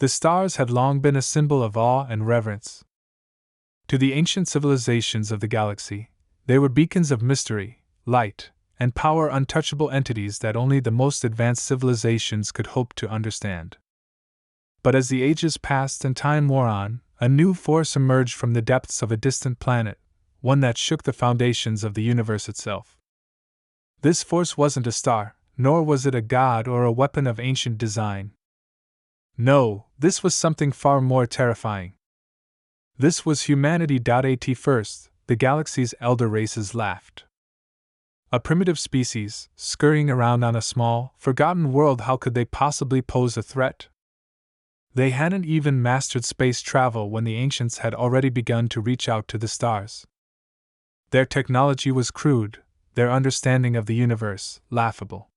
The stars had long been a symbol of awe and reverence. To the ancient civilizations of the galaxy, they were beacons of mystery, light, and power, untouchable entities that only the most advanced civilizations could hope to understand. But as the ages passed and time wore on, a new force emerged from the depths of a distant planet, one that shook the foundations of the universe itself. This force wasn't a star, nor was it a god or a weapon of ancient design. No, this was something far more terrifying. This was humanity. At first, the galaxy's elder races laughed. A primitive species, scurrying around on a small, forgotten world, how could they possibly pose a threat? They hadn't even mastered space travel when the ancients had already begun to reach out to the stars. Their technology was crude, their understanding of the universe laughable.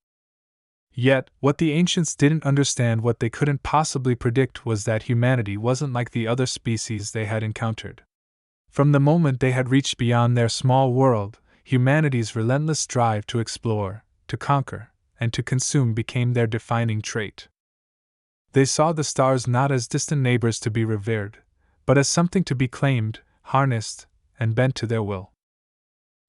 Yet, what the ancients didn't understand, what they couldn't possibly predict, was that humanity wasn't like the other species they had encountered. From the moment they had reached beyond their small world, humanity's relentless drive to explore, to conquer, and to consume became their defining trait. They saw the stars not as distant neighbors to be revered, but as something to be claimed, harnessed, and bent to their will.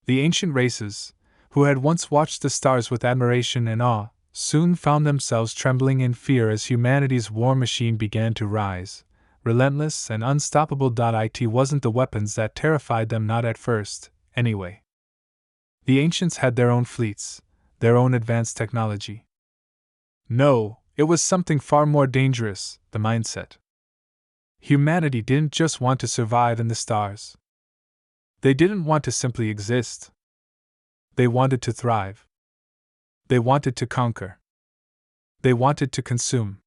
The ancient races, who had once watched the stars with admiration and awe, soon found themselves trembling in fear as humanity's war machine began to rise, relentless and unstoppable. It wasn't the weapons that terrified them, not at first, anyway. The ancients had their own fleets, their own advanced technology. No, it was something far more dangerous, the mindset. Humanity didn't just want to survive in the stars. They didn't want to simply exist. They wanted to thrive. They wanted to conquer. They wanted to consume.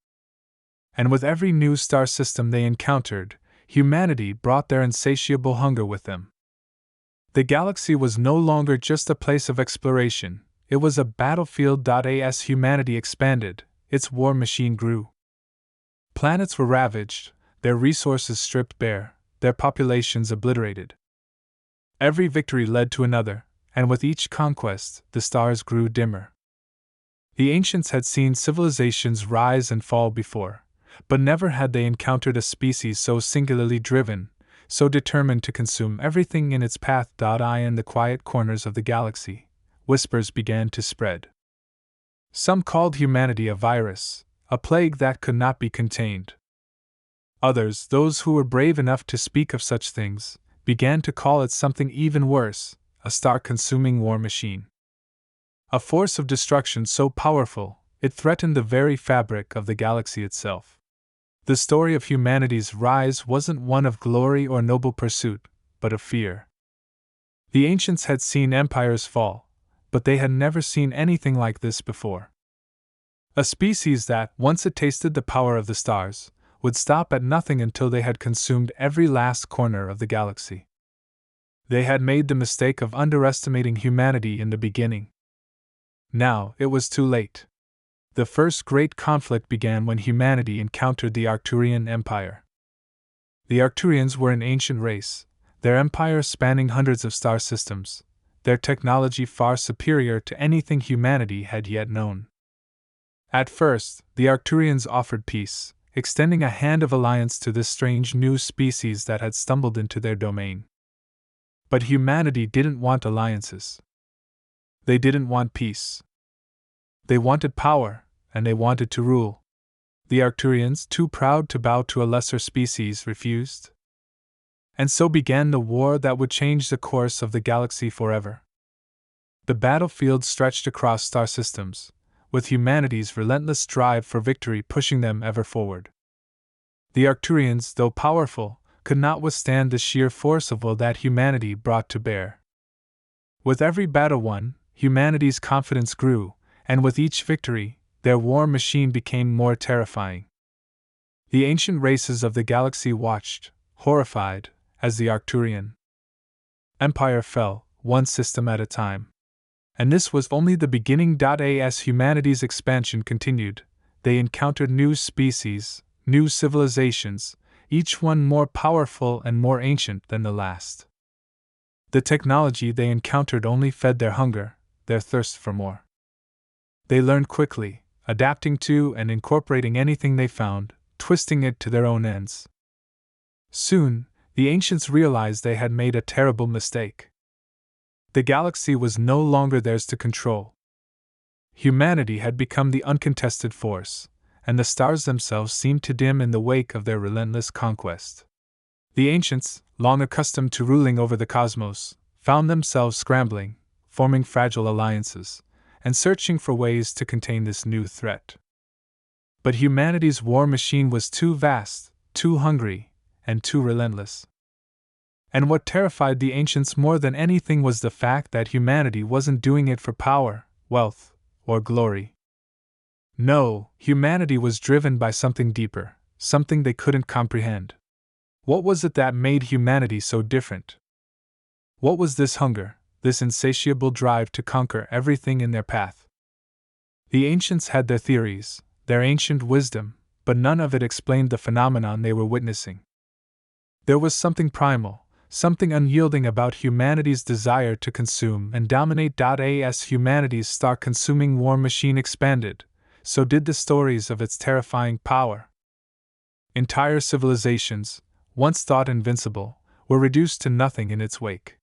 And with every new star system they encountered, humanity brought their insatiable hunger with them. The galaxy was no longer just a place of exploration, it was a battlefield. As humanity expanded, its war machine grew. Planets were ravaged, their resources stripped bare, their populations obliterated. Every victory led to another, and with each conquest, the stars grew dimmer. The ancients had seen civilizations rise and fall before, but never had they encountered a species so singularly driven, so determined to consume everything in its path. In the quiet corners of the galaxy, whispers began to spread. Some called humanity a virus, a plague that could not be contained. Others, those who were brave enough to speak of such things, began to call it something even worse, a star-consuming war machine. A force of destruction so powerful, it threatened the very fabric of the galaxy itself. The story of humanity's rise wasn't one of glory or noble pursuit, but of fear. The ancients had seen empires fall, but they had never seen anything like this before. A species that, once it tasted the power of the stars, would stop at nothing until they had consumed every last corner of the galaxy. They had made the mistake of underestimating humanity in the beginning. Now, it was too late. The first great conflict began when humanity encountered the Arcturian Empire. The Arcturians were an ancient race, their empire spanning hundreds of star systems, their technology far superior to anything humanity had yet known. At first, the Arcturians offered peace, extending a hand of alliance to this strange new species that had stumbled into their domain. But humanity didn't want alliances. They didn't want peace. They wanted power, and they wanted to rule. The Arcturians, too proud to bow to a lesser species, refused. And so began the war that would change the course of the galaxy forever. The battlefield stretched across star systems, with humanity's relentless drive for victory pushing them ever forward. The Arcturians, though powerful, could not withstand the sheer force of will that humanity brought to bear. With every battle won, humanity's confidence grew, and with each victory, their war machine became more terrifying. The ancient races of the galaxy watched, horrified, as the Arcturian Empire fell, one system at a time. And this was only the beginning. As humanity's expansion continued, they encountered new species, new civilizations, each one more powerful and more ancient than the last. The technology they encountered only fed their hunger, their thirst for more. They learned quickly, adapting to and incorporating anything they found, twisting it to their own ends. Soon, the ancients realized they had made a terrible mistake. The galaxy was no longer theirs to control. Humanity had become the uncontested force, and the stars themselves seemed to dim in the wake of their relentless conquest. The ancients, long accustomed to ruling over the cosmos, found themselves scrambling, forming fragile alliances, and searching for ways to contain this new threat. But humanity's war machine was too vast, too hungry, and too relentless. And what terrified the ancients more than anything was the fact that humanity wasn't doing it for power, wealth, or glory. No, humanity was driven by something deeper, something they couldn't comprehend. What was it that made humanity so different? What was this hunger, this insatiable drive to conquer everything in their path? The ancients had their theories, their ancient wisdom, but none of it explained the phenomenon they were witnessing. There was something primal, something unyielding about humanity's desire to consume and dominate. As humanity's star-consuming war machine expanded, so did the stories of its terrifying power. Entire civilizations, once thought invincible, were reduced to nothing in its wake.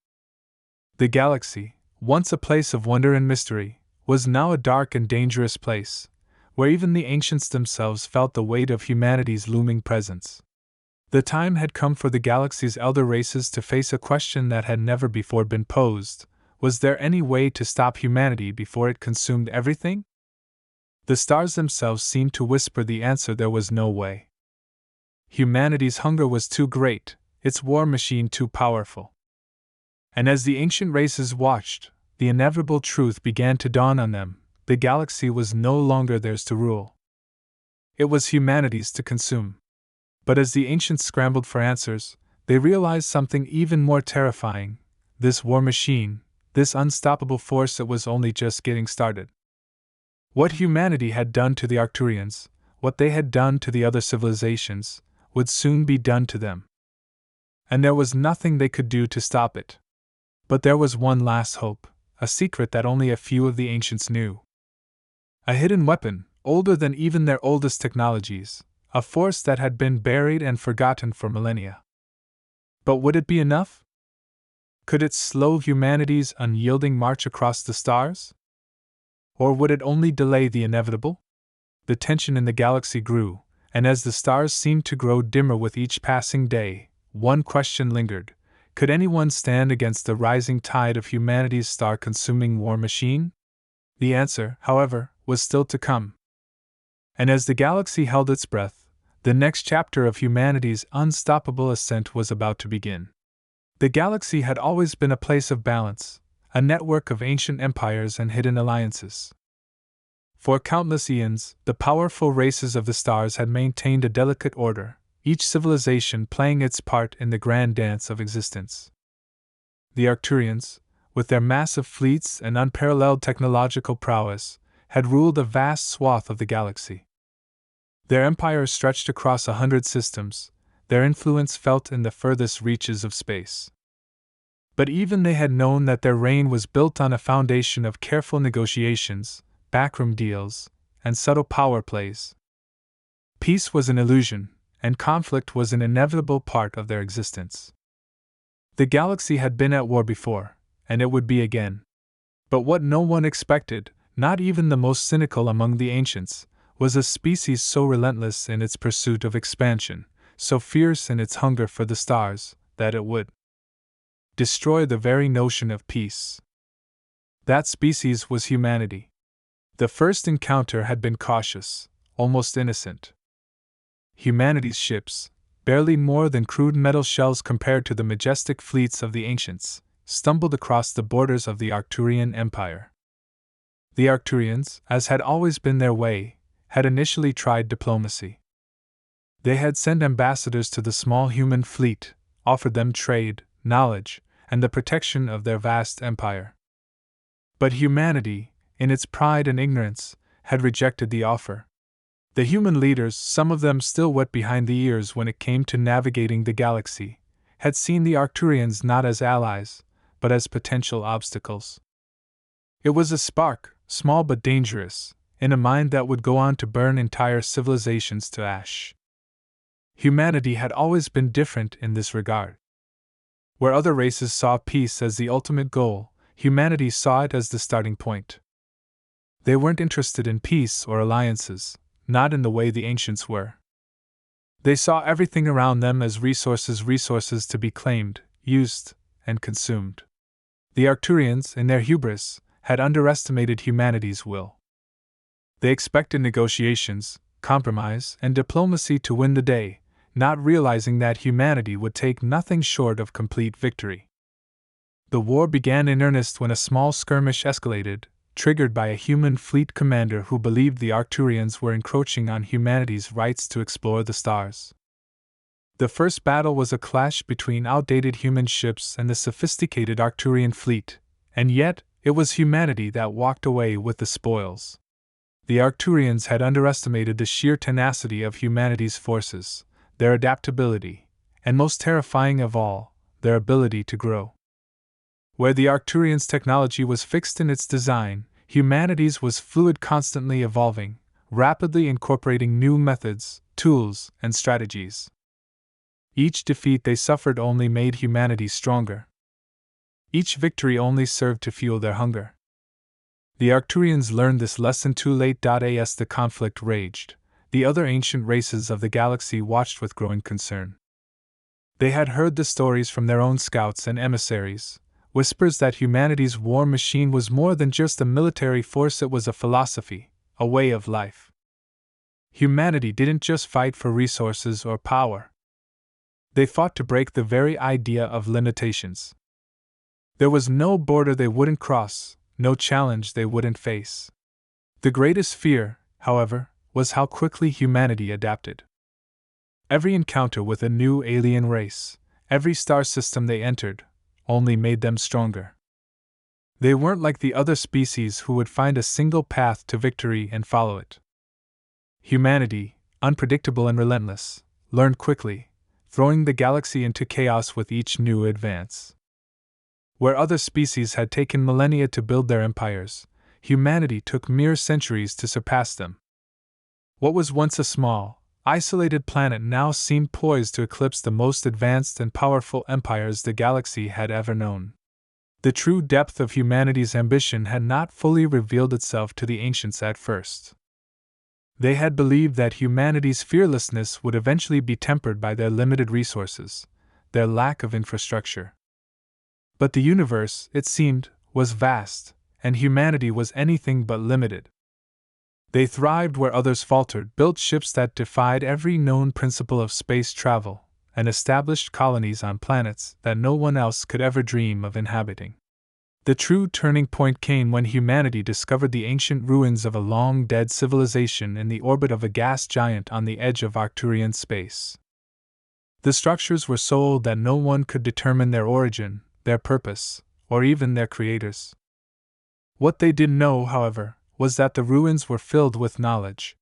The galaxy, once a place of wonder and mystery, was now a dark and dangerous place, where even the ancients themselves felt the weight of humanity's looming presence. The time had come for the galaxy's elder races to face a question that had never before been posed: was there any way to stop humanity before it consumed everything? The stars themselves seemed to whisper the answer: there was no way. Humanity's hunger was too great, its war machine too powerful. And as the ancient races watched, the inevitable truth began to dawn on them: the galaxy was no longer theirs to rule. It was humanity's to consume. But as the ancients scrambled for answers, they realized something even more terrifying: this war machine, this unstoppable force, it was only just getting started. What humanity had done to the Arcturians, what they had done to the other civilizations, would soon be done to them. And there was nothing they could do to stop it. But there was one last hope, a secret that only a few of the ancients knew. A hidden weapon, older than even their oldest technologies, a force that had been buried and forgotten for millennia. But would it be enough? Could it slow humanity's unyielding march across the stars? Or would it only delay the inevitable? The tension in the galaxy grew, and as the stars seemed to grow dimmer with each passing day, one question lingered: could anyone stand against the rising tide of humanity's star-consuming war machine? The answer, however, was still to come. And as the galaxy held its breath, the next chapter of humanity's unstoppable ascent was about to begin. The galaxy had always been a place of balance, a network of ancient empires and hidden alliances. For countless eons, the powerful races of the stars had maintained a delicate order, each civilization playing its part in the grand dance of existence. The Arcturians, with their massive fleets and unparalleled technological prowess, had ruled a vast swath of the galaxy. Their empire stretched across 100 systems, their influence felt in the furthest reaches of space. But even they had known that their reign was built on a foundation of careful negotiations, backroom deals, and subtle power plays. Peace was an illusion, and conflict was an inevitable part of their existence. The galaxy had been at war before, and it would be again. But what no one expected, not even the most cynical among the ancients, was a species so relentless in its pursuit of expansion, so fierce in its hunger for the stars, that it would destroy the very notion of peace. That species was humanity. The first encounter had been cautious, almost innocent. Humanity's ships, barely more than crude metal shells compared to the majestic fleets of the ancients, stumbled across the borders of the Arcturian Empire. The Arcturians, as had always been their way, had initially tried diplomacy. They had sent ambassadors to the small human fleet, offered them trade, knowledge, and the protection of their vast empire. But humanity, in its pride and ignorance, had rejected the offer. The human leaders, some of them still wet behind the ears when it came to navigating the galaxy, had seen the Arcturians not as allies, but as potential obstacles. It was a spark, small but dangerous, in a mind that would go on to burn entire civilizations to ash. Humanity had always been different in this regard. Where other races saw peace as the ultimate goal, humanity saw it as the starting point. They weren't interested in peace or alliances, not in the way the ancients were. They saw everything around them as resources to be claimed, used, and consumed. The Arcturians, in their hubris, had underestimated humanity's will. They expected negotiations, compromise, and diplomacy to win the day, not realizing that humanity would take nothing short of complete victory. The war began in earnest when a small skirmish escalated, triggered by a human fleet commander who believed the Arcturians were encroaching on humanity's rights to explore the stars. The first battle was a clash between outdated human ships and the sophisticated Arcturian fleet, and yet it was humanity that walked away with the spoils. The Arcturians had underestimated the sheer tenacity of humanity's forces, their adaptability, and most terrifying of all, their ability to grow. Where the Arcturians' technology was fixed in its design, humanity's was fluid, constantly evolving, rapidly incorporating new methods, tools, and strategies. Each defeat they suffered only made humanity stronger. Each victory only served to fuel their hunger. The Arcturians learned this lesson too late. As the conflict raged, the other ancient races of the galaxy watched with growing concern. They had heard the stories from their own scouts and emissaries, whispers that humanity's war machine was more than just a military force, it was a philosophy, a way of life. Humanity didn't just fight for resources or power. They fought to break the very idea of limitations. There was no border they wouldn't cross, no challenge they wouldn't face. The greatest fear, however, was how quickly humanity adapted. Every encounter with a new alien race, every star system they entered, only made them stronger. They weren't like the other species who would find a single path to victory and follow it. Humanity, unpredictable and relentless, learned quickly, throwing the galaxy into chaos with each new advance. Where other species had taken millennia to build their empires, humanity took mere centuries to surpass them. What was once a small, isolated planet now seemed poised to eclipse the most advanced and powerful empires the galaxy had ever known. The true depth of humanity's ambition had not fully revealed itself to the ancients at first. They had believed that humanity's fearlessness would eventually be tempered by their limited resources, their lack of infrastructure. But the universe, it seemed, was vast, and humanity was anything but limited. They thrived where others faltered, built ships that defied every known principle of space travel, and established colonies on planets that no one else could ever dream of inhabiting. The true turning point came when humanity discovered the ancient ruins of a long-dead civilization in the orbit of a gas giant on the edge of Arcturian space. The structures were so old that no one could determine their origin, their purpose, or even their creators. What they did know, however, was that the ruins were filled with knowledge.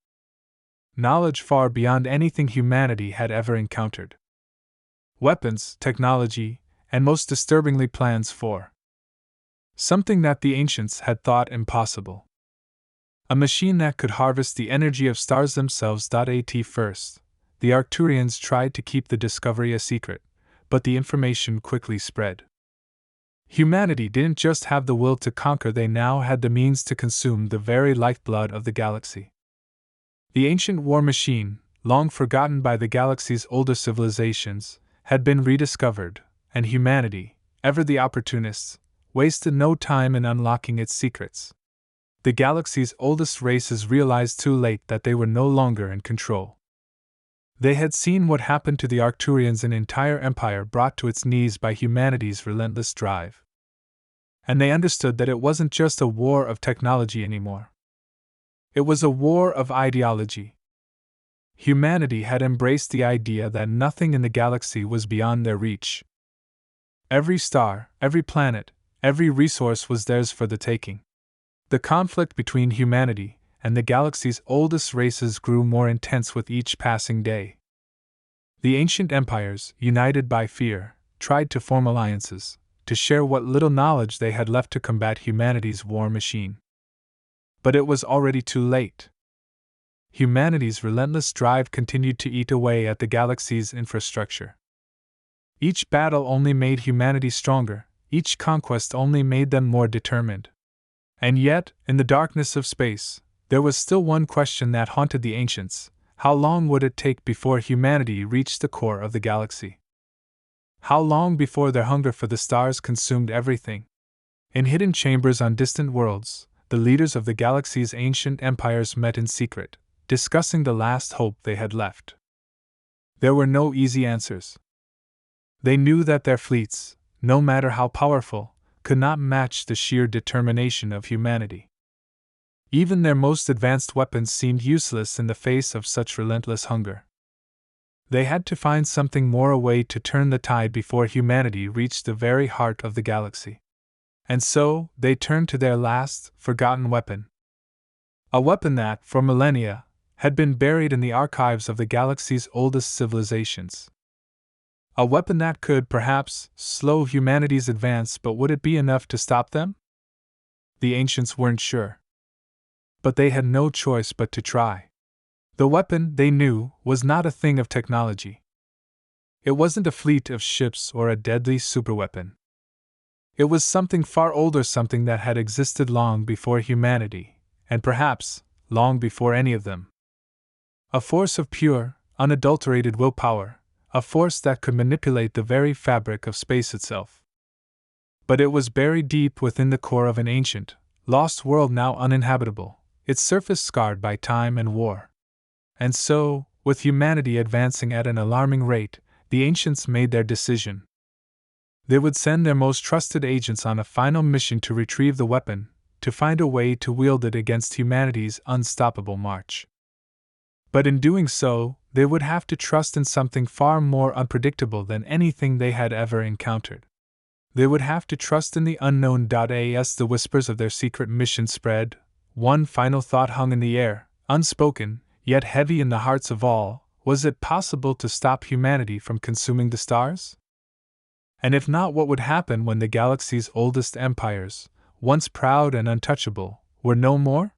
Knowledge far beyond anything humanity had ever encountered. Weapons, technology, and most disturbingly plans for something that the ancients had thought impossible. A machine that could harvest the energy of stars themselves. At first, the Arcturians tried to keep the discovery a secret, but the information quickly spread. Humanity didn't just have the will to conquer, they now had the means to consume the very lifeblood of the galaxy. The ancient war machine, long forgotten by the galaxy's older civilizations, had been rediscovered, and humanity, ever the opportunists, wasted no time in unlocking its secrets. The galaxy's oldest races realized too late that they were no longer in control. They had seen what happened to the Arcturians, an entire empire brought to its knees by humanity's relentless drive. And they understood that it wasn't just a war of technology anymore. It was a war of ideology. Humanity had embraced the idea that nothing in the galaxy was beyond their reach. Every star, every planet, every resource was theirs for the taking. The conflict between humanity and the galaxy's oldest races grew more intense with each passing day. The ancient empires, united by fear, tried to form alliances, to share what little knowledge they had left to combat humanity's war machine. But it was already too late. humanity's relentless drive continued to eat away at the galaxy's infrastructure. Each battle only made humanity stronger, each conquest only made them more determined. And yet, in the darkness of space, there was still one question that haunted the ancients: how long would it take before humanity reached the core of the galaxy? How long before their hunger for the stars consumed everything? In hidden chambers on distant worlds, the leaders of the galaxy's ancient empires met in secret, discussing the last hope they had left. There were no easy answers. They knew that their fleets, no matter how powerful, could not match the sheer determination of humanity. Even their most advanced weapons seemed useless in the face of such relentless hunger. They had to find something more, a way to turn the tide before humanity reached the very heart of the galaxy. And so, they turned to their last, forgotten weapon. A weapon that, for millennia, had been buried in the archives of the galaxy's oldest civilizations. A weapon that could, perhaps, slow humanity's advance, but would it be enough to stop them? The ancients weren't sure. But they had no choice but to try. The weapon, they knew, was not a thing of technology. It wasn't a fleet of ships or a deadly superweapon. It was something far older, something that had existed long before humanity, and perhaps, long before any of them. A force of pure, unadulterated willpower, a force that could manipulate the very fabric of space itself. But it was buried deep within the core of an ancient, lost world now uninhabitable, its surface scarred by time and war. And so, with humanity advancing at an alarming rate, the ancients made their decision. They would send their most trusted agents on a final mission to retrieve the weapon, to find a way to wield it against humanity's unstoppable march. But in doing so, they would have to trust in something far more unpredictable than anything they had ever encountered. They would have to trust in the unknown. As the whispers of their secret mission spread, one final thought hung in the air, unspoken, yet heavy in the hearts of all: was it possible to stop humanity from consuming the stars? And if not, what would happen when the galaxy's oldest empires, once proud and untouchable, were no more?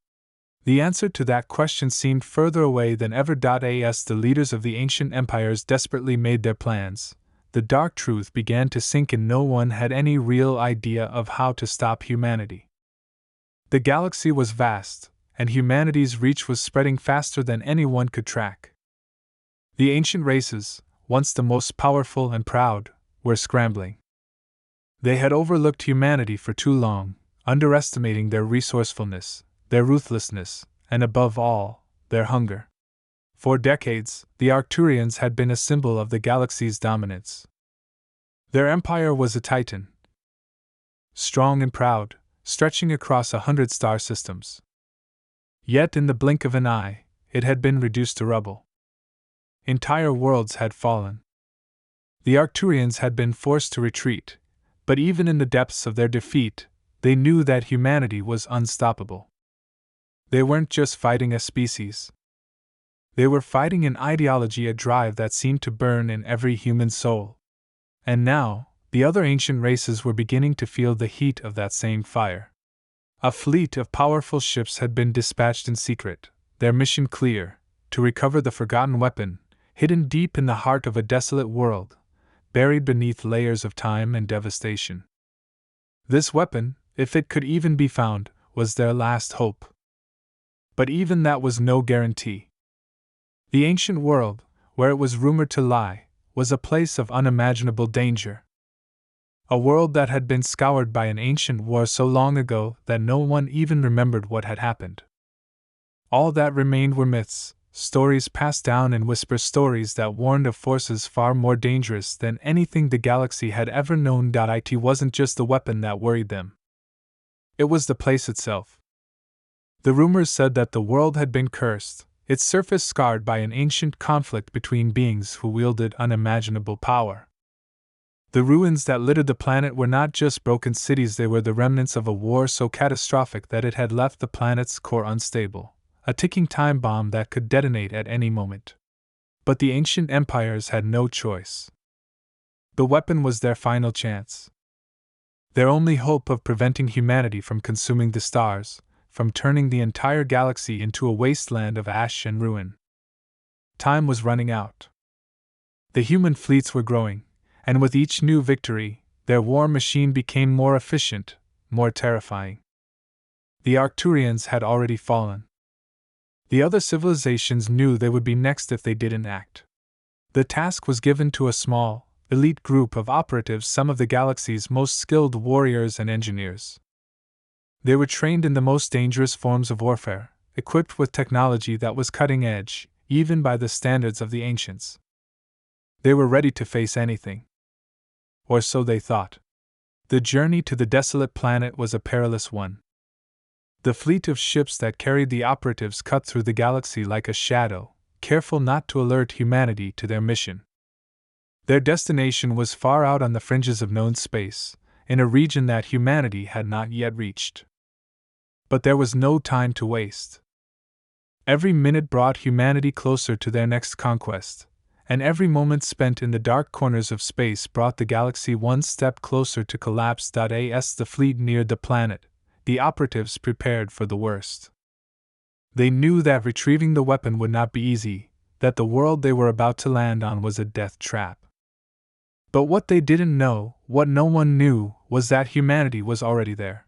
The answer to that question seemed further away than ever. As the leaders of the ancient empires desperately made their plans, the dark truth began to sink in: no one had any real idea of how to stop humanity. The galaxy was vast, and humanity's reach was spreading faster than anyone could track. The ancient races, once the most powerful and proud, were scrambling. They had overlooked humanity for too long, underestimating their resourcefulness, their ruthlessness, and above all, their hunger. For decades, the Arcturians had been a symbol of the galaxy's dominance. Their empire was a titan, strong and proud, stretching across 100 star systems. Yet in the blink of an eye, it had been reduced to rubble. Entire worlds had fallen. The Arcturians had been forced to retreat, but even in the depths of their defeat, they knew that humanity was unstoppable. They weren't just fighting a species. They were fighting an ideology, a drive that seemed to burn in every human soul. And now, the other ancient races were beginning to feel the heat of that same fire. A fleet of powerful ships had been dispatched in secret, their mission clear: to recover the forgotten weapon, hidden deep in the heart of a desolate world, buried beneath layers of time and devastation. This weapon, if it could even be found, was their last hope. But even that was no guarantee. The ancient world, where it was rumored to lie, was a place of unimaginable danger. A world that had been scoured by an ancient war so long ago that no one even remembered what had happened. All that remained were myths, stories passed down in whispers, stories that warned of forces far more dangerous than anything the galaxy had ever known. It wasn't just the weapon that worried them. It was the place itself. The rumors said that the world had been cursed, its surface scarred by an ancient conflict between beings who wielded unimaginable power. The ruins that littered the planet were not just broken cities, they were the remnants of a war so catastrophic that it had left the planet's core unstable, a ticking time bomb that could detonate at any moment. But the ancient empires had no choice. The weapon was their final chance. Their only hope of preventing humanity from consuming the stars, from turning the entire galaxy into a wasteland of ash and ruin. Time was running out. The human fleets were growing, and with each new victory, their war machine became more efficient, more terrifying. The Arcturians had already fallen. The other civilizations knew they would be next if they didn't act. The task was given to a small, elite group of operatives, some of the galaxy's most skilled warriors and engineers. They were trained in the most dangerous forms of warfare, equipped with technology that was cutting edge, even by the standards of the ancients. They were ready to face anything. Or so they thought. The journey to the desolate planet was a perilous one. The fleet of ships that carried the operatives cut through the galaxy like a shadow, careful not to alert humanity to their mission. Their destination was far out on the fringes of known space, in a region that humanity had not yet reached. But there was no time to waste. Every minute brought humanity closer to their next conquest, and every moment spent in the dark corners of space brought the galaxy one step closer to collapse. As the fleet neared the planet, the operatives prepared for the worst. They knew that retrieving the weapon would not be easy, that the world they were about to land on was a death trap. But what they didn't know, what no one knew, was that humanity was already there.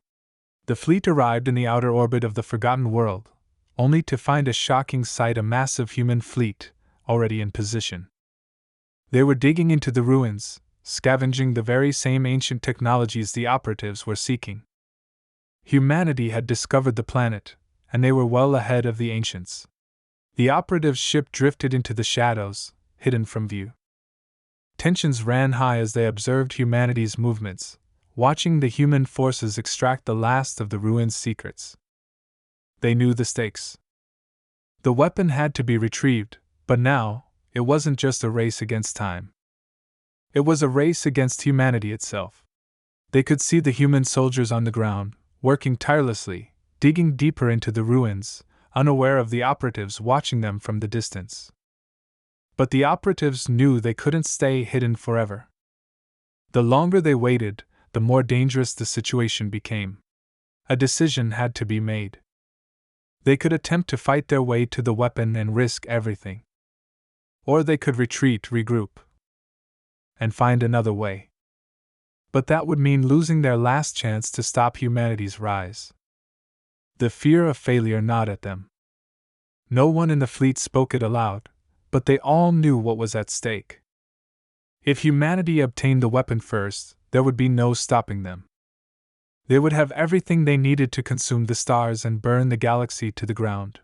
The fleet arrived in the outer orbit of the forgotten world, only to find a shocking sight: a massive human fleet, already in position. They were digging into the ruins, scavenging the very same ancient technologies the operatives were seeking. Humanity had discovered the planet, and they were well ahead of the ancients. The operatives' ship drifted into the shadows, hidden from view. Tensions ran high as they observed humanity's movements, watching the human forces extract the last of the ruin's secrets. They knew the stakes. The weapon had to be retrieved, but now, it wasn't just a race against time. It was a race against humanity itself. They could see the human soldiers on the ground, working tirelessly, digging deeper into the ruins, unaware of the operatives watching them from the distance. But the operatives knew they couldn't stay hidden forever. The longer they waited, the more dangerous the situation became. A decision had to be made. They could attempt to fight their way to the weapon and risk everything. Or they could retreat, regroup, and find another way. But that would mean losing their last chance to stop humanity's rise. The fear of failure gnawed at them. No one in the fleet spoke it aloud, but they all knew what was at stake. If humanity obtained the weapon first, there would be no stopping them. They would have everything they needed to consume the stars and burn the galaxy to the ground.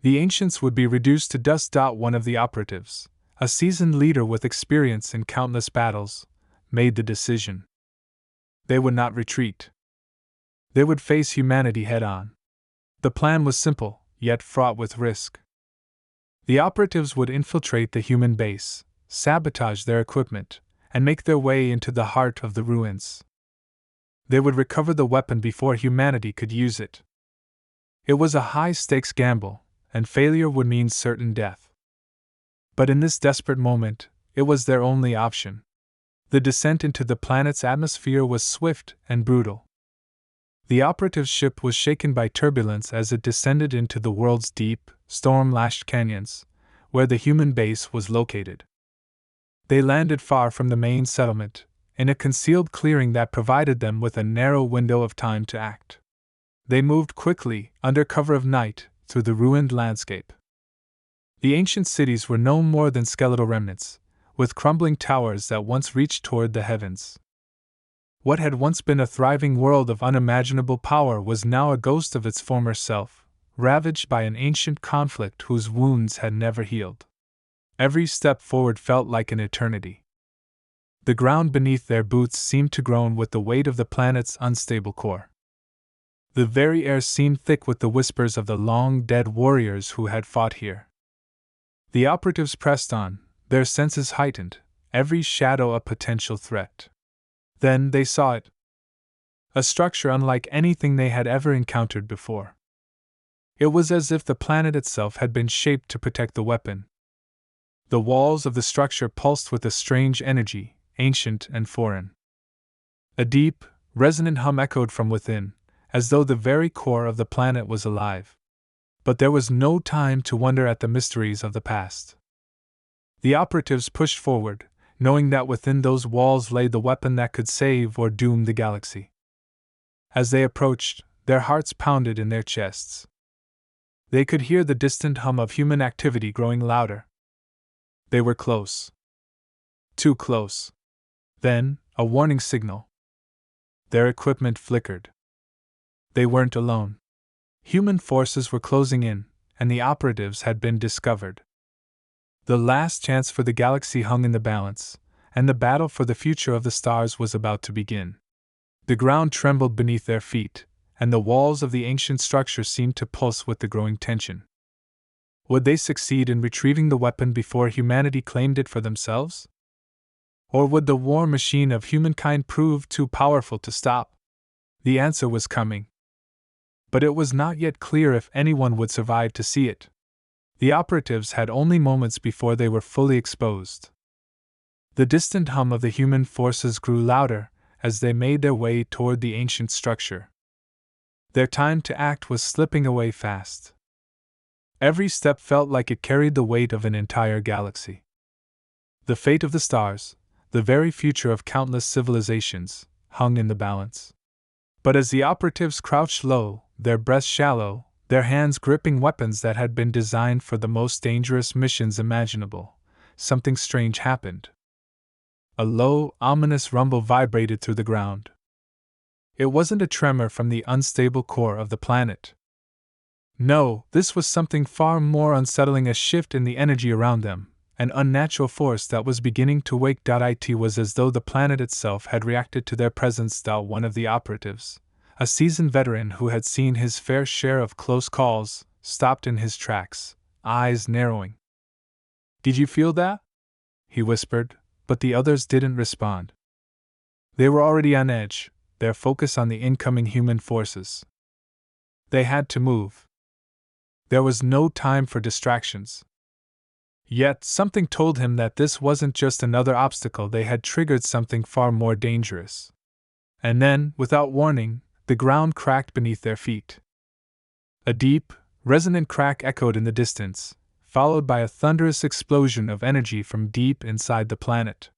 The ancients would be reduced to dust. One of the operatives, a seasoned leader with experience in countless battles, made the decision. They would not retreat. They would face humanity head-on. The plan was simple, yet fraught with risk. The operatives would infiltrate the human base, sabotage their equipment, and make their way into the heart of the ruins. They would recover the weapon before humanity could use it. It was a high-stakes gamble, and failure would mean certain death. But in this desperate moment, it was their only option. The descent into the planet's atmosphere was swift and brutal. The operative ship was shaken by turbulence as it descended into the world's deep, storm-lashed canyons, where the human base was located. They landed far from the main settlement, in a concealed clearing that provided them with a narrow window of time to act. They moved quickly, under cover of night, through the ruined landscape. The ancient cities were no more than skeletal remnants, with crumbling towers that once reached toward the heavens. What had once been a thriving world of unimaginable power was now a ghost of its former self, ravaged by an ancient conflict whose wounds had never healed. Every step forward felt like an eternity. The ground beneath their boots seemed to groan with the weight of the planet's unstable core. The very air seemed thick with the whispers of the long-dead warriors who had fought here. The operatives pressed on, their senses heightened, every shadow a potential threat. Then they saw it. A structure unlike anything they had ever encountered before. It was as if the planet itself had been shaped to protect the weapon. The walls of the structure pulsed with a strange energy, ancient and foreign. A deep, resonant hum echoed from within, as though the very core of the planet was alive. But there was no time to wonder at the mysteries of the past. The operatives pushed forward, knowing that within those walls lay the weapon that could save or doom the galaxy. As they approached, their hearts pounded in their chests. They could hear the distant hum of human activity growing louder. They were close. Too close. Then, a warning signal. Their equipment flickered. They weren't alone. Human forces were closing in, and the operatives had been discovered. The last chance for the galaxy hung in the balance, and the battle for the future of the stars was about to begin. The ground trembled beneath their feet, and the walls of the ancient structure seemed to pulse with the growing tension. Would they succeed in retrieving the weapon before humanity claimed it for themselves? Or would the war machine of humankind prove too powerful to stop? The answer was coming. But it was not yet clear if anyone would survive to see it. The operatives had only moments before they were fully exposed. The distant hum of the human forces grew louder as they made their way toward the ancient structure. Their time to act was slipping away fast. Every step felt like it carried the weight of an entire galaxy. The fate of the stars, the very future of countless civilizations, hung in the balance. But as the operatives crouched low, their breaths shallow, their hands gripping weapons that had been designed for the most dangerous missions imaginable, something strange happened. A low, ominous rumble vibrated through the ground. It wasn't a tremor from the unstable core of the planet. No, this was something far more unsettling, a shift in the energy around them, an unnatural force that was beginning to wake. It was as though the planet itself had reacted to their presence. One of the operatives, a seasoned veteran who had seen his fair share of close calls, stopped in his tracks, eyes narrowing. "Did you feel that?" he whispered, but the others didn't respond. They were already on edge, their focus on the incoming human forces. They had to move. There was no time for distractions. Yet something told him that this wasn't just another obstacle, they had triggered something far more dangerous. And then, without warning, the ground cracked beneath their feet. A deep, resonant crack echoed in the distance, followed by a thunderous explosion of energy from deep inside the planet.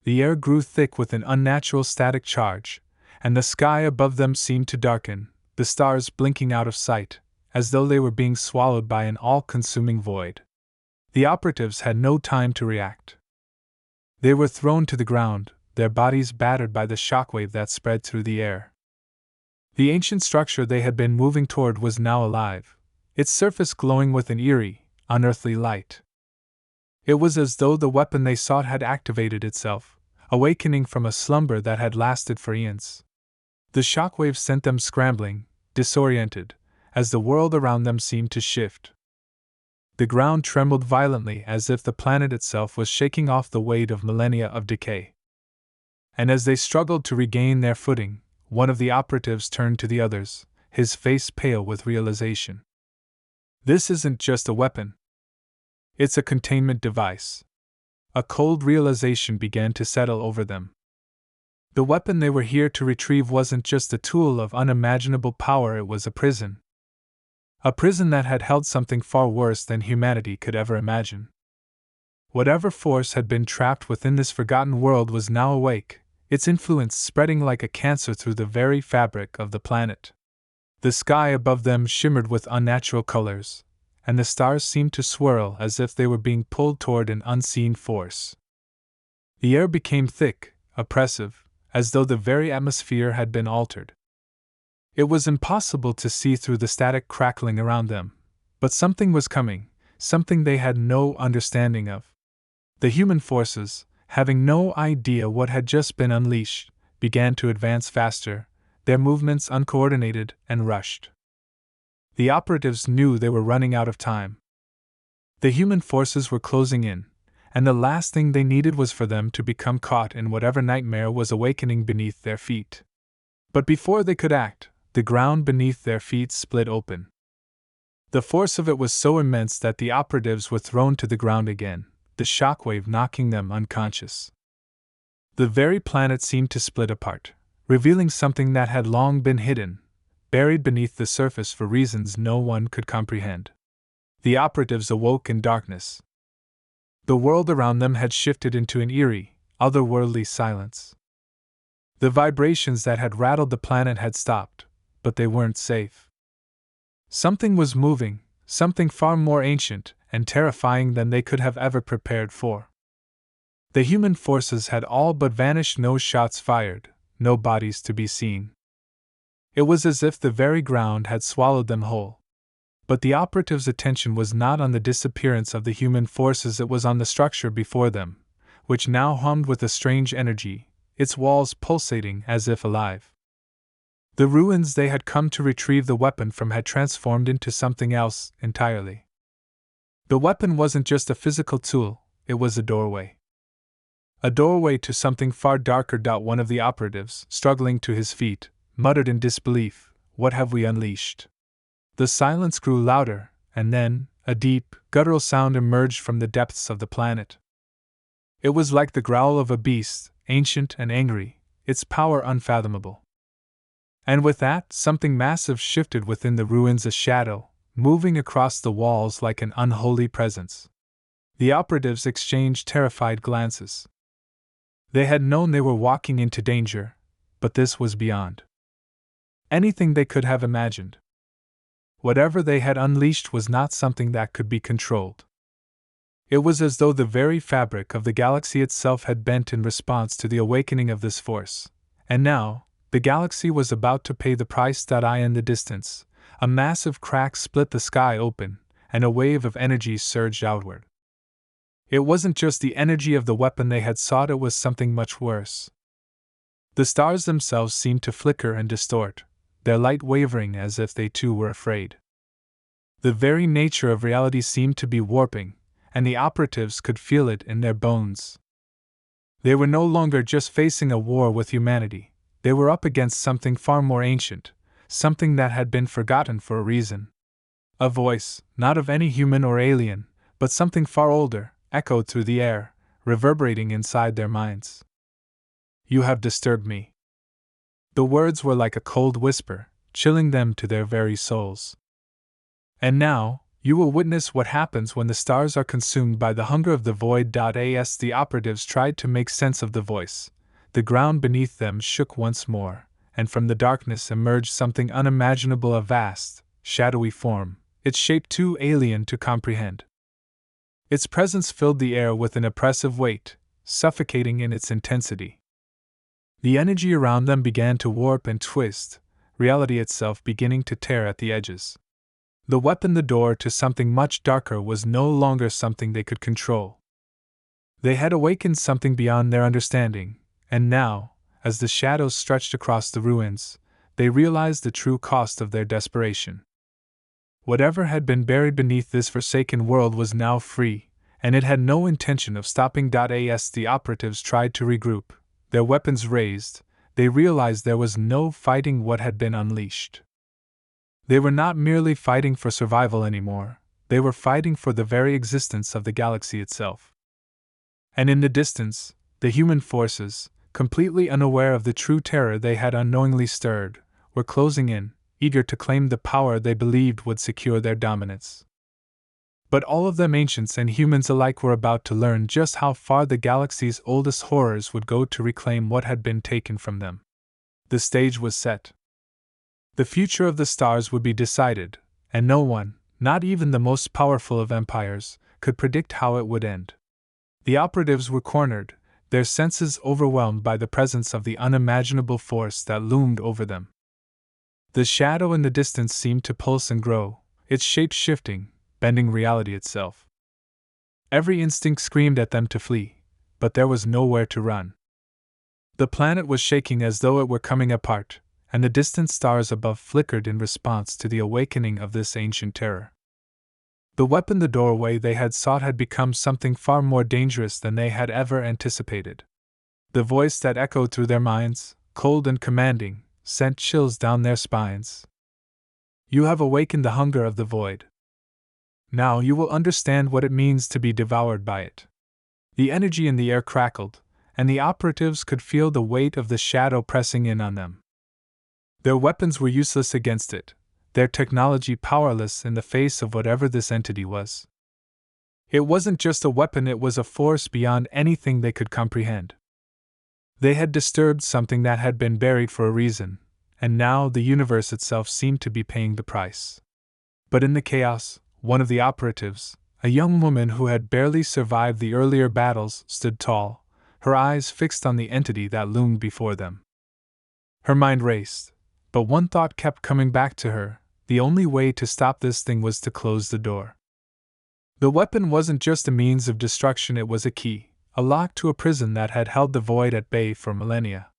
The air grew thick with an unnatural static charge, and the sky above them seemed to darken, the stars blinking out of sight, as though they were being swallowed by an all-consuming void. The operatives had no time to react. They were thrown to the ground, their bodies battered by the shockwave that spread through the air. The ancient structure they had been moving toward was now alive, its surface glowing with an eerie, unearthly light. It was as though the weapon they sought had activated itself, awakening from a slumber that had lasted for eons. The shockwave sent them scrambling, disoriented, as the world around them seemed to shift. The ground trembled violently as if the planet itself was shaking off the weight of millennia of decay. And as they struggled to regain their footing, one of the operatives turned to the others, his face pale with realization. "This isn't just a weapon. It's a containment device." A cold realization began to settle over them. The weapon they were here to retrieve wasn't just a tool of unimaginable power, it was a prison. A prison that had held something far worse than humanity could ever imagine. Whatever force had been trapped within this forgotten world was now awake, its influence spreading like a cancer through the very fabric of the planet. The sky above them shimmered with unnatural colors, and the stars seemed to swirl as if they were being pulled toward an unseen force. The air became thick, oppressive, as though the very atmosphere had been altered. It was impossible to see through the static crackling around them, but something was coming, something they had no understanding of. The human forces, having no idea what had just been unleashed, began to advance faster, their movements uncoordinated and rushed. The operatives knew they were running out of time. The human forces were closing in, and the last thing they needed was for them to become caught in whatever nightmare was awakening beneath their feet. But before they could act, the ground beneath their feet split open. The force of it was so immense that the operatives were thrown to the ground again, the shockwave knocking them unconscious. The very planet seemed to split apart, revealing something that had long been hidden, buried beneath the surface for reasons no one could comprehend. The operatives awoke in darkness. The world around them had shifted into an eerie, otherworldly silence. The vibrations that had rattled the planet had stopped, but they weren't safe. Something was moving, something far more ancient and terrifying than they could have ever prepared for. The human forces had all but vanished, no shots fired, no bodies to be seen. It was as if the very ground had swallowed them whole. But the operatives' attention was not on the disappearance of the human forces, it was on the structure before them, which now hummed with a strange energy, its walls pulsating as if alive. The ruins they had come to retrieve the weapon from had transformed into something else entirely. The weapon wasn't just a physical tool, it was a doorway. A doorway to something far darker. One of the operatives, struggling to his feet, muttered in disbelief, "What have we unleashed?" The silence grew louder, and then, a deep, guttural sound emerged from the depths of the planet. It was like the growl of a beast, ancient and angry, its power unfathomable. And with that, something massive shifted within the ruins, a shadow, moving across the walls like an unholy presence. The operatives exchanged terrified glances. They had known they were walking into danger, but this was beyond anything they could have imagined. Whatever they had unleashed was not something that could be controlled. It was as though the very fabric of the galaxy itself had bent in response to the awakening of this force, and now, the galaxy was about to pay the price. In the distance, a massive crack split the sky open, and a wave of energy surged outward. It wasn't just the energy of the weapon they had sought, it was something much worse. The stars themselves seemed to flicker and distort, their light wavering as if they too were afraid. The very nature of reality seemed to be warping, and the operatives could feel it in their bones. They were no longer just facing a war with humanity, they were up against something far more ancient, something that had been forgotten for a reason. A voice, not of any human or alien, but something far older, echoed through the air, reverberating inside their minds. "You have disturbed me." The words were like a cold whisper, chilling them to their very souls. "And now, you will witness what happens when the stars are consumed by the hunger of the void." As the operatives tried to make sense of the voice, the ground beneath them shook once more, and from the darkness emerged something unimaginable, a vast, shadowy form, its shape too alien to comprehend. Its presence filled the air with an oppressive weight, suffocating in its intensity. The energy around them began to warp and twist, reality itself beginning to tear at the edges. The weapon, the door to something much darker, was no longer something they could control. They had awakened something beyond their understanding, and now, as the shadows stretched across the ruins, they realized the true cost of their desperation. Whatever had been buried beneath this forsaken world was now free, and it had no intention of stopping. As the operatives tried to regroup, their weapons raised, they realized there was no fighting what had been unleashed. They were not merely fighting for survival anymore, they were fighting for the very existence of the galaxy itself. And in the distance, the human forces, completely unaware of the true terror they had unknowingly stirred, were closing in, eager to claim the power they believed would secure their dominance. But all of them, ancients and humans alike, were about to learn just how far the galaxy's oldest horrors would go to reclaim what had been taken from them. The stage was set. The future of the stars would be decided, and no one, not even the most powerful of empires, could predict how it would end. The operatives were cornered, their senses overwhelmed by the presence of the unimaginable force that loomed over them. The shadow in the distance seemed to pulse and grow, its shape shifting, bending reality itself. Every instinct screamed at them to flee, but there was nowhere to run. The planet was shaking as though it were coming apart, and the distant stars above flickered in response to the awakening of this ancient terror. The weapon, the doorway they had sought, had become something far more dangerous than they had ever anticipated. The voice that echoed through their minds, cold and commanding, sent chills down their spines. "You have awakened the hunger of the void. Now you will understand what it means to be devoured by it." The energy in the air crackled, and the operatives could feel the weight of the shadow pressing in on them. Their weapons were useless against it, their technology powerless in the face of whatever this entity was. It wasn't just a weapon, it was a force beyond anything they could comprehend. They had disturbed something that had been buried for a reason, and now the universe itself seemed to be paying the price. But in the chaos, one of the operatives, a young woman who had barely survived the earlier battles, stood tall, her eyes fixed on the entity that loomed before them. Her mind raced, but one thought kept coming back to her: the only way to stop this thing was to close the door. The weapon wasn't just a means of destruction, it was a key, a lock to a prison that had held the void at bay for millennia.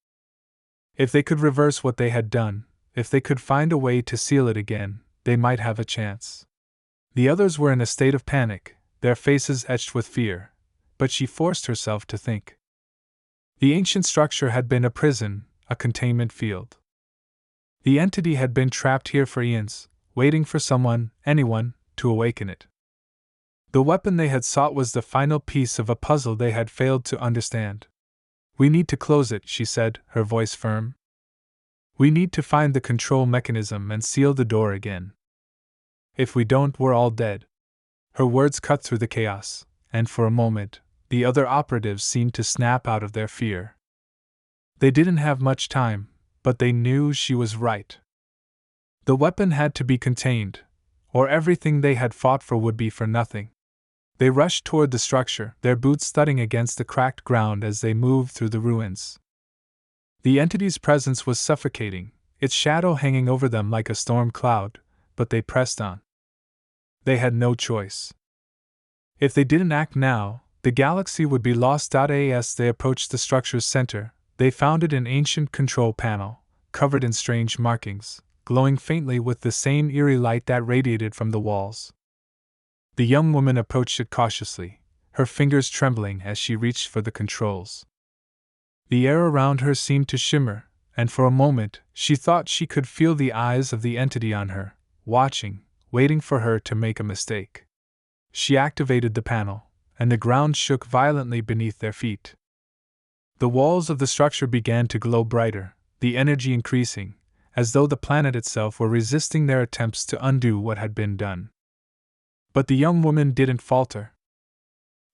If they could reverse what they had done, if they could find a way to seal it again, they might have a chance. The others were in a state of panic, their faces etched with fear, but she forced herself to think. The ancient structure had been a prison, a containment field. The entity had been trapped here for eons, waiting for someone, anyone, to awaken it. The weapon they had sought was the final piece of a puzzle they had failed to understand. "We need to close it," she said, her voice firm. "We need to find the control mechanism and seal the door again. If we don't, we're all dead." Her words cut through the chaos, and for a moment, the other operatives seemed to snap out of their fear. They didn't have much time, but they knew she was right. The weapon had to be contained, or everything they had fought for would be for nothing. They rushed toward the structure, their boots thudding against the cracked ground as they moved through the ruins. The entity's presence was suffocating, its shadow hanging over them like a storm cloud, but they pressed on. They had no choice. If they didn't act now, the galaxy would be lost. As they approached the structure's center, they found it an ancient control panel, covered in strange markings, glowing faintly with the same eerie light that radiated from the walls. The young woman approached it cautiously, her fingers trembling as she reached for the controls. The air around her seemed to shimmer, and for a moment she thought she could feel the eyes of the entity on her, watching, waiting for her to make a mistake. She activated the panel, and the ground shook violently beneath their feet. The walls of the structure began to glow brighter, the energy increasing, as though the planet itself were resisting their attempts to undo what had been done. But the young woman didn't falter.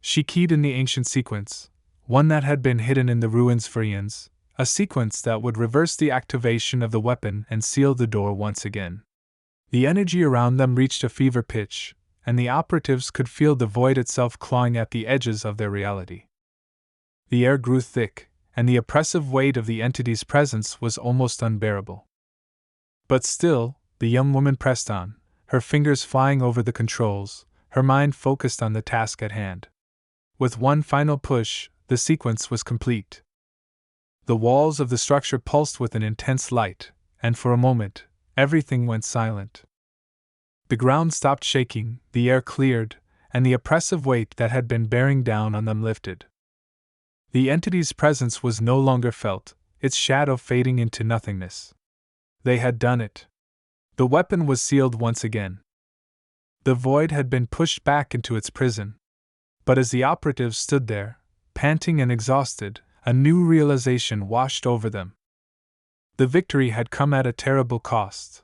She keyed in the ancient sequence, one that had been hidden in the ruins for eons, a sequence that would reverse the activation of the weapon and seal the door once again. The energy around them reached a fever pitch, and the operatives could feel the void itself clawing at the edges of their reality. The air grew thick, and the oppressive weight of the entity's presence was almost unbearable. But still, the young woman pressed on, her fingers flying over the controls, her mind focused on the task at hand. With one final push, the sequence was complete. The walls of the structure pulsed with an intense light, and for a moment, everything went silent. The ground stopped shaking, the air cleared, and the oppressive weight that had been bearing down on them lifted. The entity's presence was no longer felt, its shadow fading into nothingness. They had done it. The weapon was sealed once again. The void had been pushed back into its prison. But as the operatives stood there, panting and exhausted, a new realization washed over them. The victory had come at a terrible cost.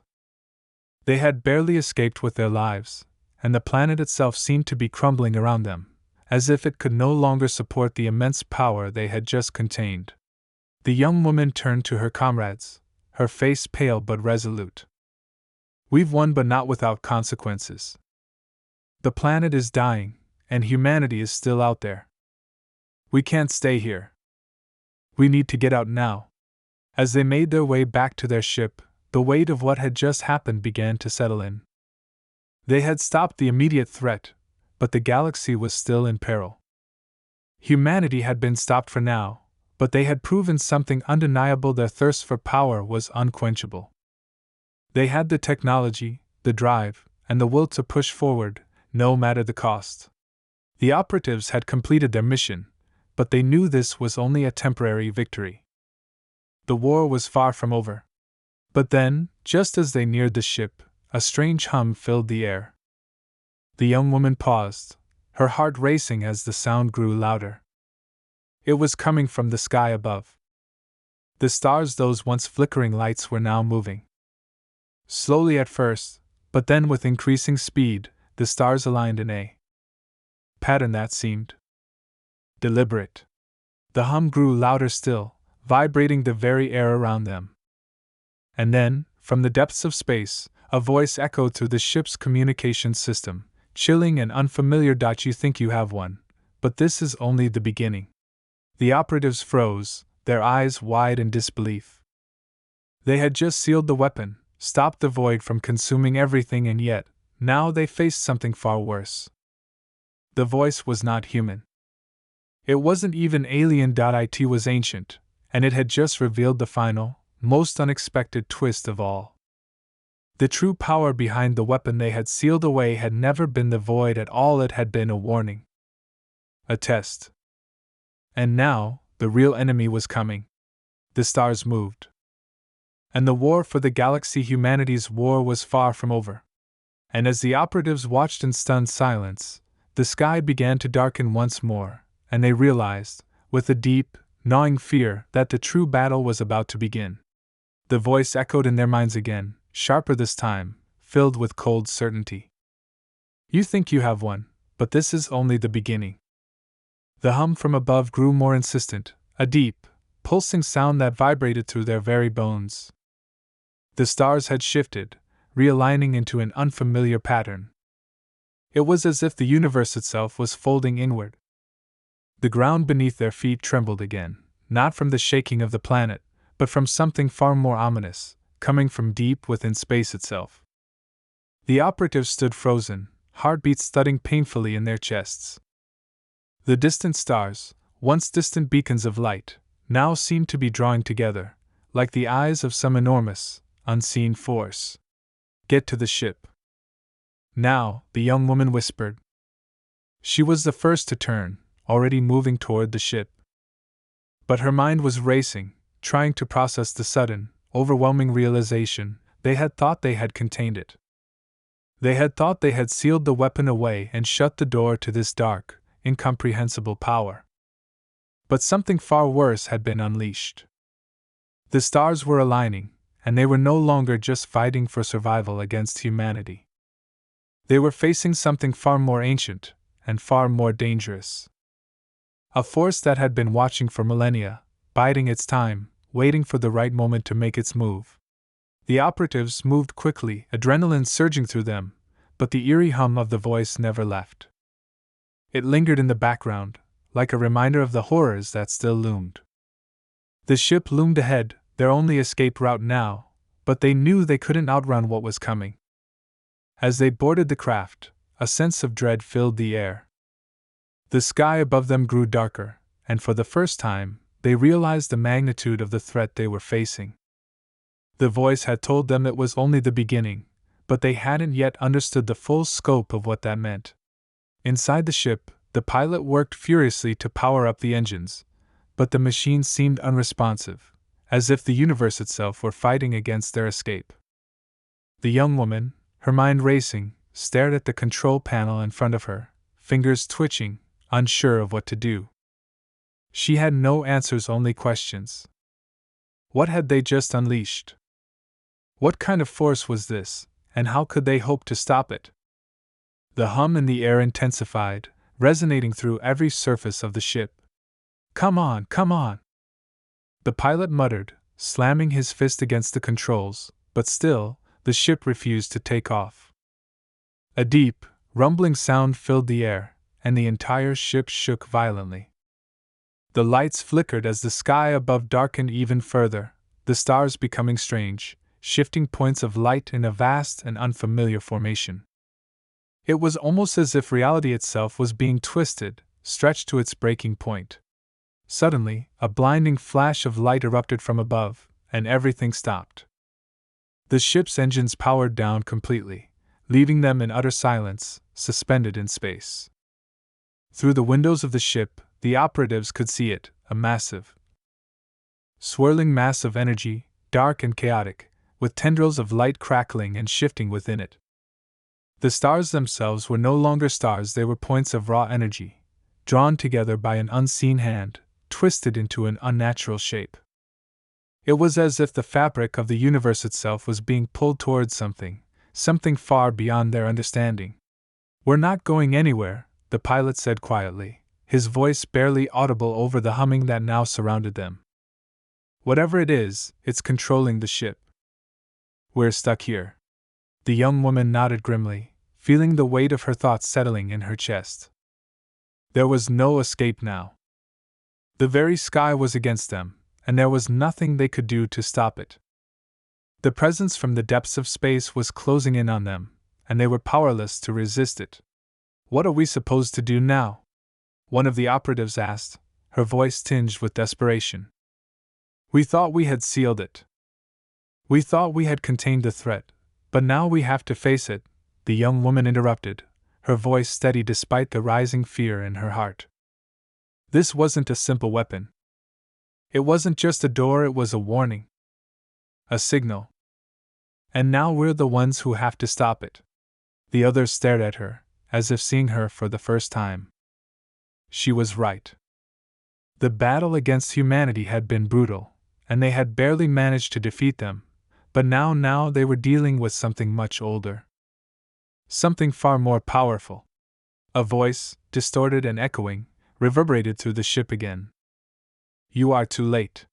They had barely escaped with their lives, and the planet itself seemed to be crumbling around them, as if it could no longer support the immense power they had just contained. The young woman turned to her comrades, her face pale but resolute. "We've won, but not without consequences. The planet is dying, and humanity is still out there. We can't stay here. We need to get out now." As they made their way back to their ship, the weight of what had just happened began to settle in. They had stopped the immediate threat, but the galaxy was still in peril. Humanity had been stopped for now, but they had proven something undeniable: their thirst for power was unquenchable. They had the technology, the drive, and the will to push forward, no matter the cost. The operatives had completed their mission, but they knew this was only a temporary victory. The war was far from over. But then, just as they neared the ship, a strange hum filled the air. The young woman paused, her heart racing as the sound grew louder. It was coming from the sky above. The stars, those once flickering lights, were now moving. Slowly at first, but then with increasing speed, the stars aligned in a pattern that seemed deliberate. The hum grew louder still, vibrating the very air around them. And then, from the depths of space, a voice echoed through the ship's communications system, chilling and unfamiliar. You think you have one, but this is only the beginning. The operatives froze, their eyes wide in disbelief. They had just sealed the weapon, stopped the void from consuming everything, and yet, now they faced something far worse. The voice was not human. It wasn't even alien. It was ancient, and it had just revealed the final, most unexpected twist of all. The true power behind the weapon they had sealed away had never been the void at all, it had been a warning. A test. And now, the real enemy was coming. The stars moved. And the war for the galaxy, humanity's war, was far from over. And as the operatives watched in stunned silence, the sky began to darken once more, and they realized, with a deep, gnawing fear, that the true battle was about to begin. The voice echoed in their minds again, sharper this time, filled with cold certainty. You think you have one, but this is only the beginning. The hum from above grew more insistent, a deep, pulsing sound that vibrated through their very bones. The stars had shifted, realigning into an unfamiliar pattern. It was as if the universe itself was folding inward. The ground beneath their feet trembled again, not from the shaking of the planet, but from something far more ominous, coming from deep within space itself. The operatives stood frozen, heartbeats thudding painfully in their chests. The distant stars, once distant beacons of light, now seemed to be drawing together, like the eyes of some enormous, unseen force. Get to the ship. Now, the young woman whispered. She was the first to turn, already moving toward the ship. But her mind was racing, trying to process the sudden, overwhelming realization. They had thought they had contained it. They had thought they had sealed the weapon away and shut the door to this dark, incomprehensible power. But something far worse had been unleashed. The stars were aligning, and they were no longer just fighting for survival against humanity. They were facing something far more ancient, and far more dangerous. A force that had been watching for millennia, biding its time, waiting for the right moment to make its move. The operatives moved quickly, adrenaline surging through them, but the eerie hum of the voice never left. It lingered in the background, like a reminder of the horrors that still loomed. The ship loomed ahead, their only escape route now, but they knew they couldn't outrun what was coming. As they boarded the craft, a sense of dread filled the air. The sky above them grew darker, and for the first time, they realized the magnitude of the threat they were facing. The voice had told them it was only the beginning, but they hadn't yet understood the full scope of what that meant. Inside the ship, the pilot worked furiously to power up the engines, but the machine seemed unresponsive, as if the universe itself were fighting against their escape. The young woman, her mind racing, stared at the control panel in front of her, fingers twitching, unsure of what to do. She had no answers, only questions. What had they just unleashed? What kind of force was this, and how could they hope to stop it? The hum in the air intensified, resonating through every surface of the ship. Come on, come on! The pilot muttered, slamming his fist against the controls, but still, the ship refused to take off. A deep, rumbling sound filled the air, and the entire ship shook violently. The lights flickered as the sky above darkened even further, the stars becoming strange, shifting points of light in a vast and unfamiliar formation. It was almost as if reality itself was being twisted, stretched to its breaking point. Suddenly, a blinding flash of light erupted from above, and everything stopped. The ship's engines powered down completely, leaving them in utter silence, suspended in space. Through the windows of the ship, the operatives could see it, a massive, swirling mass of energy, dark and chaotic, with tendrils of light crackling and shifting within it. The stars themselves were no longer stars, they were points of raw energy, drawn together by an unseen hand, twisted into an unnatural shape. It was as if the fabric of the universe itself was being pulled towards something far beyond their understanding. "We're not going anywhere," the pilot said quietly, his voice barely audible over the humming that now surrounded them. "Whatever it is, it's controlling the ship. We're stuck here." The young woman nodded grimly, feeling the weight of her thoughts settling in her chest. There was no escape now. The very sky was against them, and there was nothing they could do to stop it. The presence from the depths of space was closing in on them, and they were powerless to resist it. "What are we supposed to do now?" one of the operatives asked, her voice tinged with desperation. "We thought we had sealed it. We thought we had contained the threat, but now we have to face it," the young woman interrupted, her voice steady despite the rising fear in her heart. This wasn't a simple weapon. It wasn't just a door, it was a warning. A signal. And now we're the ones who have to stop it. The others stared at her, as if seeing her for the first time. She was right. The battle against humanity had been brutal, and they had barely managed to defeat them, but now they were dealing with something much older. Something far more powerful. A voice, distorted and echoing, reverberated through the ship again. "You are too late.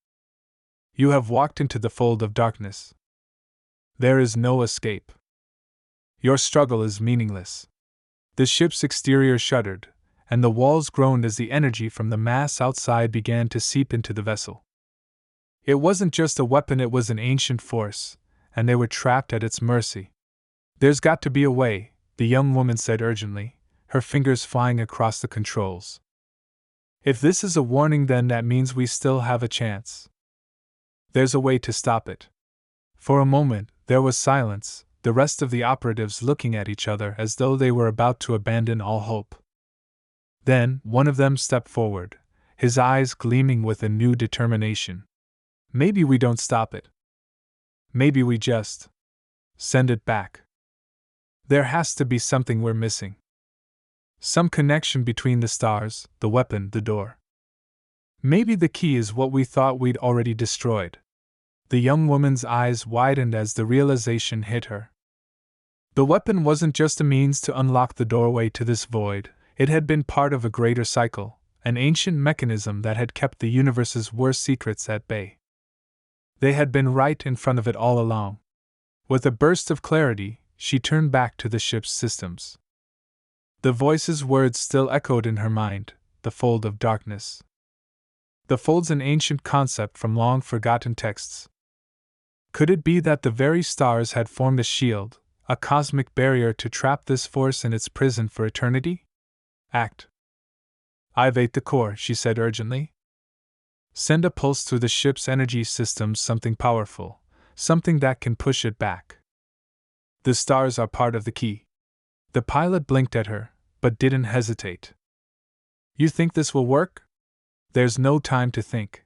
You have walked into the fold of darkness. There is no escape. Your struggle is meaningless." The ship's exterior shuddered, and the walls groaned as the energy from the mass outside began to seep into the vessel. It wasn't just a weapon, it was an ancient force, and they were trapped at its mercy. "There's got to be a way," the young woman said urgently, her fingers flying across the controls. "If this is a warning, then that means we still have a chance. There's a way to stop it." For a moment, there was silence, the rest of the operatives looking at each other as though they were about to abandon all hope. Then, one of them stepped forward, his eyes gleaming with a new determination. "Maybe we don't stop it. Maybe we just send it back. There has to be something we're missing. Some connection between the stars, the weapon, the door. Maybe the key is what we thought we'd already destroyed." The young woman's eyes widened as the realization hit her. The weapon wasn't just a means to unlock the doorway to this void, it had been part of a greater cycle, an ancient mechanism that had kept the universe's worst secrets at bay. They had been right in front of it all along. With a burst of clarity, she turned back to the ship's systems. The voice's words still echoed in her mind, the fold of darkness. The fold's an ancient concept from long-forgotten texts. Could it be that the very stars had formed a shield, a cosmic barrier to trap this force in its prison for eternity? "Activate the core," she said urgently. "Send a pulse through the ship's energy systems, something powerful, something that can push it back. The stars are part of the key." The pilot blinked at her, but didn't hesitate. "You think this will work? There's no time to think.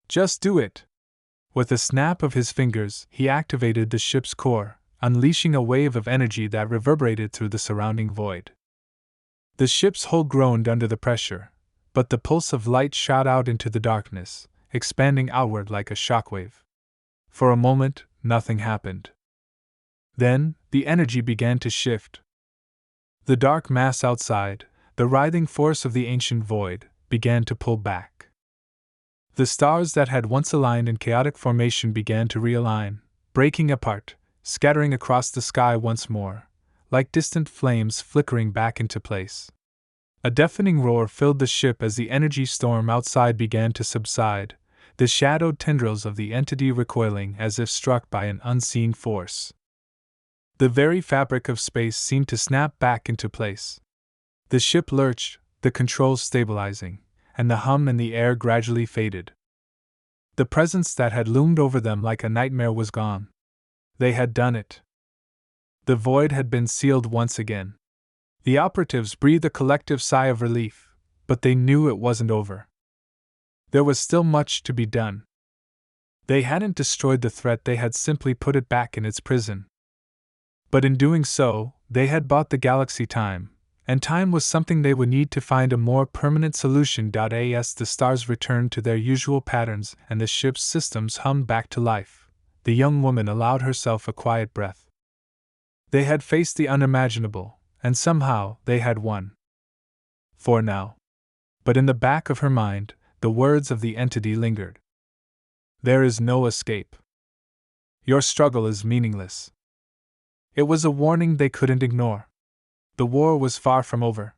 Just do it." With a snap of his fingers, he activated the ship's core, unleashing a wave of energy that reverberated through the surrounding void. The ship's hull groaned under the pressure, but the pulse of light shot out into the darkness, expanding outward like a shockwave. For a moment, nothing happened. Then, the energy began to shift. The dark mass outside, the writhing force of the ancient void, began to pull back. The stars that had once aligned in chaotic formation began to realign, breaking apart, scattering across the sky once more, like distant flames flickering back into place. A deafening roar filled the ship as the energy storm outside began to subside, the shadowed tendrils of the entity recoiling as if struck by an unseen force. The very fabric of space seemed to snap back into place. The ship lurched, the controls stabilizing, and the hum in the air gradually faded. The presence that had loomed over them like a nightmare was gone. They had done it. The void had been sealed once again. The operatives breathed a collective sigh of relief, but they knew it wasn't over. There was still much to be done. They hadn't destroyed the threat, they had simply put it back in its prison. But in doing so, they had bought the galaxy time, And time was something they would need to find a more permanent solution. As the stars returned to their usual patterns and the ship's systems hummed back to life, the young woman allowed herself a quiet breath. They had faced the unimaginable, and somehow they had won. For now. But in the back of her mind, the words of the entity lingered. There is no escape. Your struggle is meaningless. It was a warning they couldn't ignore. The war was far from over.